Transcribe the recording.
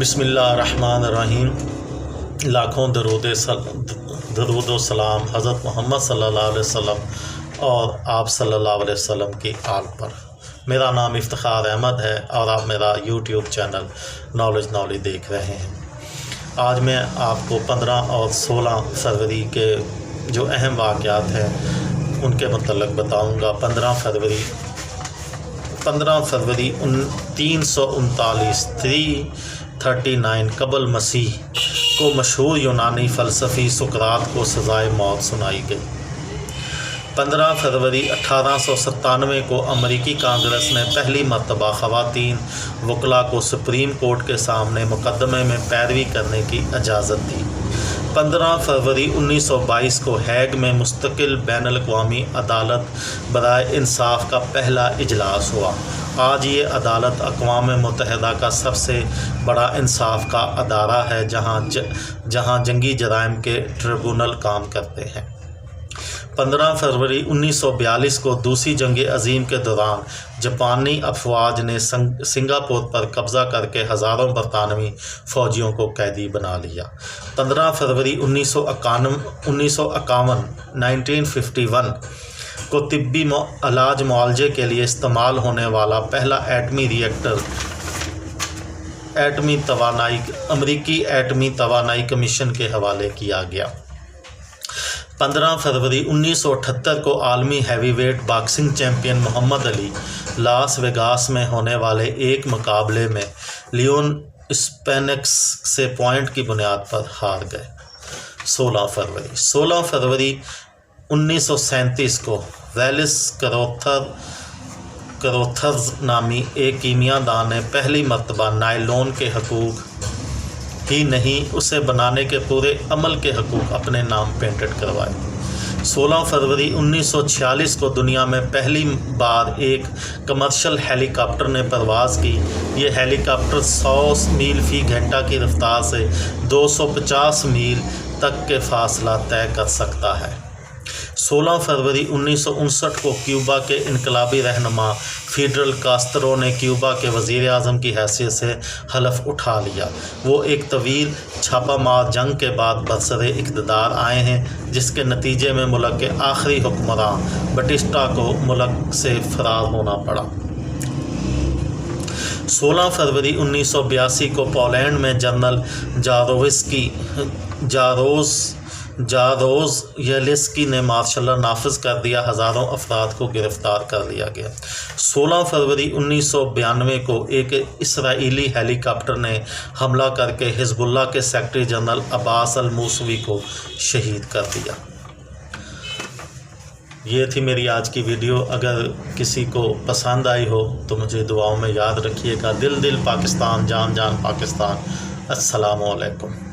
بسم اللہ الرحمن الرحیم۔ لاکھوں درود و سلام حضرت محمد صلی اللہ علیہ وسلم اور آپ صلی اللہ علیہ وسلم کی آل پر۔ میرا نام افتخار احمد ہے اور آپ میرا یوٹیوب چینل نالج دیکھ رہے ہیں۔ آج میں آپ کو 15 اور 16 فروری کے جو اہم واقعات ہیں ان کے متعلق بتاؤں گا۔ 15 فروری 339 339 قبل مسیح کو مشہور یونانی فلسفی سقراط کو سزائے موت سنائی گئی۔ 15 فروری 1897 کو امریکی کانگریس نے پہلی مرتبہ خواتین وکلاء کو سپریم کورٹ کے سامنے مقدمے میں پیروی کرنے کی اجازت دی۔ 15 فروری 1922 کو ہیگ میں مستقل بین الاقوامی عدالت برائے انصاف کا پہلا اجلاس ہوا۔ آج یہ عدالت اقوام متحدہ کا سب سے بڑا انصاف کا ادارہ ہے جہاں جنگی جرائم کے ٹریبونل کام کرتے ہیں۔ 15 فروری 1942 کو دوسری جنگ عظیم کے دوران جاپانی افواج نے سنگاپور پر قبضہ کر کے ہزاروں برطانوی فوجیوں کو قیدی بنا لیا۔ 15 فروری 1951 کو طبی علاج معالجے کے لیے استعمال ہونے والا پہلا ایٹمی ری ایکٹر امریکی ایٹمی توانائی کمیشن کے حوالے کیا گیا۔ 15 فروری 1978 کو عالمی ہیوی ویٹ باکسنگ چیمپئن محمد علی لاس ویگاس میں ہونے والے ایک مقابلے میں لیون اسپینکس سے پوائنٹ کی بنیاد پر ہار گئے۔ 16 فروری 1937 کو ویلس کروتھرز نامی ایک کیمیا دان نے پہلی مرتبہ نائلون کے حقوق ہی نہیں اسے بنانے کے پورے عمل کے حقوق اپنے نام پینٹڈ کروائے۔ 16 فروری 1946 کو دنیا میں پہلی بار ایک کمرشل ہیلی کاپٹر نے پرواز کی۔ یہ ہیلی کاپٹر 100 میل فی گھنٹہ کی رفتار سے 250 میل تک کے فاصلہ طے کر سکتا ہے۔ 16 فروری 1959 کو کیوبا کے انقلابی رہنما فیڈرل کاسترو نے کیوبا کے وزیر اعظم کی حیثیت سے حلف اٹھا لیا۔ وہ ایک طویل چھاپہ مار جنگ کے بعد برسر اقتدار آئے ہیں جس کے نتیجے میں ملک کے آخری حکمراں بٹیسٹا کو ملک سے فرار ہونا پڑا۔ 16 فروری 1982 کو پولینڈ میں جنرل جاروز یلیسکی نے مارشل لا نافذ کر دیا۔ ہزاروں افراد کو گرفتار کر لیا گیا۔ 16 فروری 1992 کو ایک اسرائیلی ہیلی کاپٹر نے حملہ کر کے حزب اللہ کے سیکرٹری جنرل عباس الموسوی کو شہید کر دیا۔ یہ تھی میری آج کی ویڈیو۔ اگر کسی کو پسند آئی ہو تو مجھے دعاؤں میں یاد رکھیے گا۔ دل پاکستان، جان پاکستان۔ السلام علیکم۔